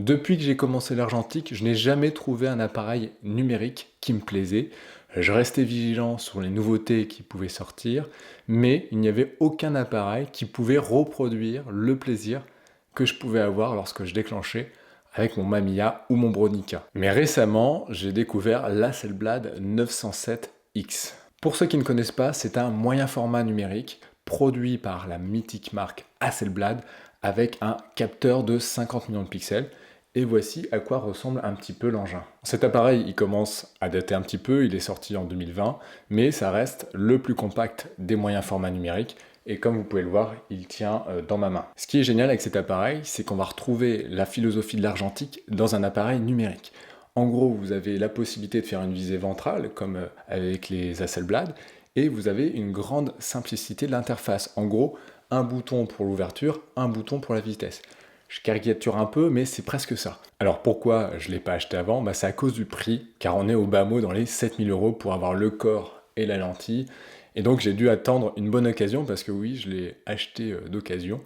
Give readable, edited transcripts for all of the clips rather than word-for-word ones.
Depuis que j'ai commencé l'argentique, je n'ai jamais trouvé un appareil numérique qui me plaisait. Je restais vigilant sur les nouveautés qui pouvaient sortir, mais il n'y avait aucun appareil qui pouvait reproduire le plaisir que je pouvais avoir lorsque je déclenchais avec mon Mamiya ou mon Bronica. Mais récemment, j'ai découvert l'Hasselblad 907X. Pour ceux qui ne connaissent pas, c'est un moyen format numérique produit par la mythique marque Hasselblad avec un capteur de 50 millions de pixels. Et voici à quoi ressemble un petit peu l'engin. Cet appareil, il commence à dater un petit peu, il est sorti en 2020, mais ça reste le plus compact des moyens formats numériques. Et comme vous pouvez le voir, il tient dans ma main. Ce qui est génial avec cet appareil, c'est qu'on va retrouver la philosophie de l'argentique dans un appareil numérique. En gros, vous avez la possibilité de faire une visée ventrale, comme avec les Hasselblad, et vous avez une grande simplicité de l'interface. En gros, un bouton pour l'ouverture, un bouton pour la vitesse. Je caricature un peu, mais c'est presque ça. Alors pourquoi je ne l'ai pas acheté avant? C'est à cause du prix, car on est au bas mot dans les 7000 € pour avoir le corps et la lentille. Et donc j'ai dû attendre une bonne occasion, parce que oui, je l'ai acheté d'occasion,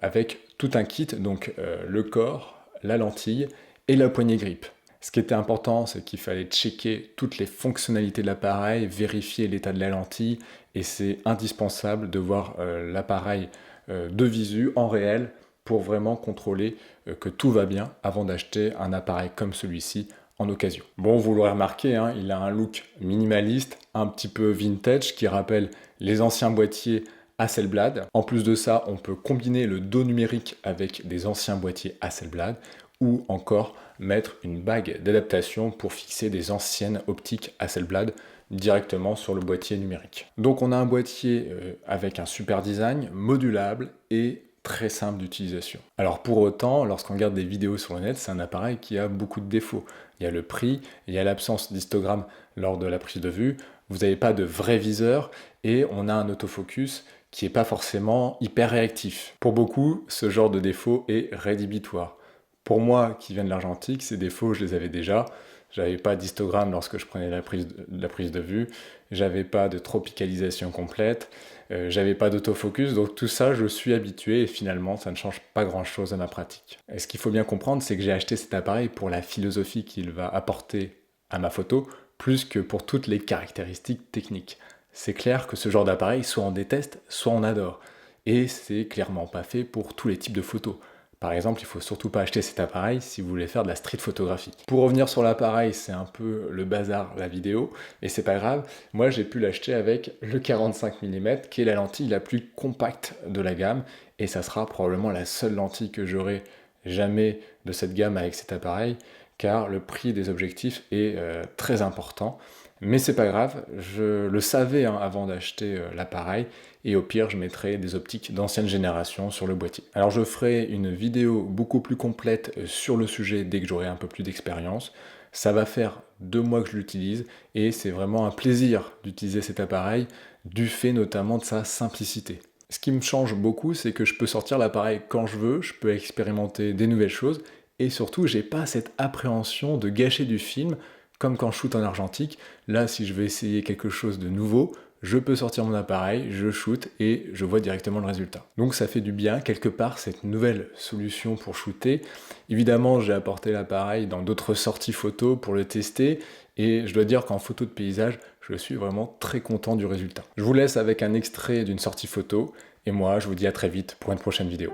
avec tout un kit, donc le corps, la lentille et la poignée grip. Ce qui était important, c'est qu'il fallait checker toutes les fonctionnalités de l'appareil, vérifier l'état de la lentille, et c'est indispensable de voir l'appareil de visu en réel, pour vraiment contrôler que tout va bien avant d'acheter un appareil comme celui-ci en occasion. Bon, vous l'aurez remarqué, hein, il a un look minimaliste, un petit peu vintage, qui rappelle les anciens boîtiers Hasselblad. En plus de ça, on peut combiner le dos numérique avec des anciens boîtiers Hasselblad, ou encore mettre une bague d'adaptation pour fixer des anciennes optiques Hasselblad directement sur le boîtier numérique. Donc on a un boîtier avec un super design, modulable et très simple d'utilisation. Alors pour autant, lorsqu'on regarde des vidéos sur le net, c'est un appareil qui a beaucoup de défauts. Il y a le prix, il y a l'absence d'histogramme lors de la prise de vue, vous n'avez pas de vrai viseur, et on a un autofocus qui n'est pas forcément hyper réactif. Pour beaucoup, ce genre de défaut est rédhibitoire. Pour moi, qui viens de l'argentique, ces défauts, je les avais déjà. J'avais pas d'histogramme lorsque je prenais la prise de vue, j'avais pas de tropicalisation complète, j'avais pas d'autofocus, donc tout ça, je suis habitué et finalement, ça ne change pas grand-chose à ma pratique. Et ce qu'il faut bien comprendre, c'est que j'ai acheté cet appareil pour la philosophie qu'il va apporter à ma photo, plus que pour toutes les caractéristiques techniques. C'est clair que ce genre d'appareil, soit on déteste, soit on adore. Et c'est clairement pas fait pour tous les types de photos. Par exemple, il ne faut surtout pas acheter cet appareil si vous voulez faire de la street photographie. Pour revenir sur l'appareil, c'est un peu le bazar, la vidéo, et c'est pas grave. Moi, j'ai pu l'acheter avec le 45 mm, qui est la lentille la plus compacte de la gamme, et ça sera probablement la seule lentille que j'aurai jamais de cette gamme avec cet appareil, car le prix des objectifs est très important. Mais c'est pas grave, je le savais avant d'acheter l'appareil, et au pire je mettrai des optiques d'ancienne génération sur le boîtier. Alors je ferai une vidéo beaucoup plus complète sur le sujet dès que j'aurai un peu plus d'expérience. Ça va faire 2 mois que je l'utilise, et c'est vraiment un plaisir d'utiliser cet appareil, du fait notamment de sa simplicité. Ce qui me change beaucoup, c'est que je peux sortir l'appareil quand je veux, je peux expérimenter des nouvelles choses, et surtout j'ai pas cette appréhension de gâcher du film, comme quand je shoot en argentique. Là, si je veux essayer quelque chose de nouveau, je peux sortir mon appareil, je shoot et je vois directement le résultat. Donc ça fait du bien, quelque part, cette nouvelle solution pour shooter. Évidemment, j'ai apporté l'appareil dans d'autres sorties photo pour le tester, et je dois dire qu'en photo de paysage, je suis vraiment très content du résultat. Je vous laisse avec un extrait d'une sortie photo, et moi, je vous dis à très vite pour une prochaine vidéo.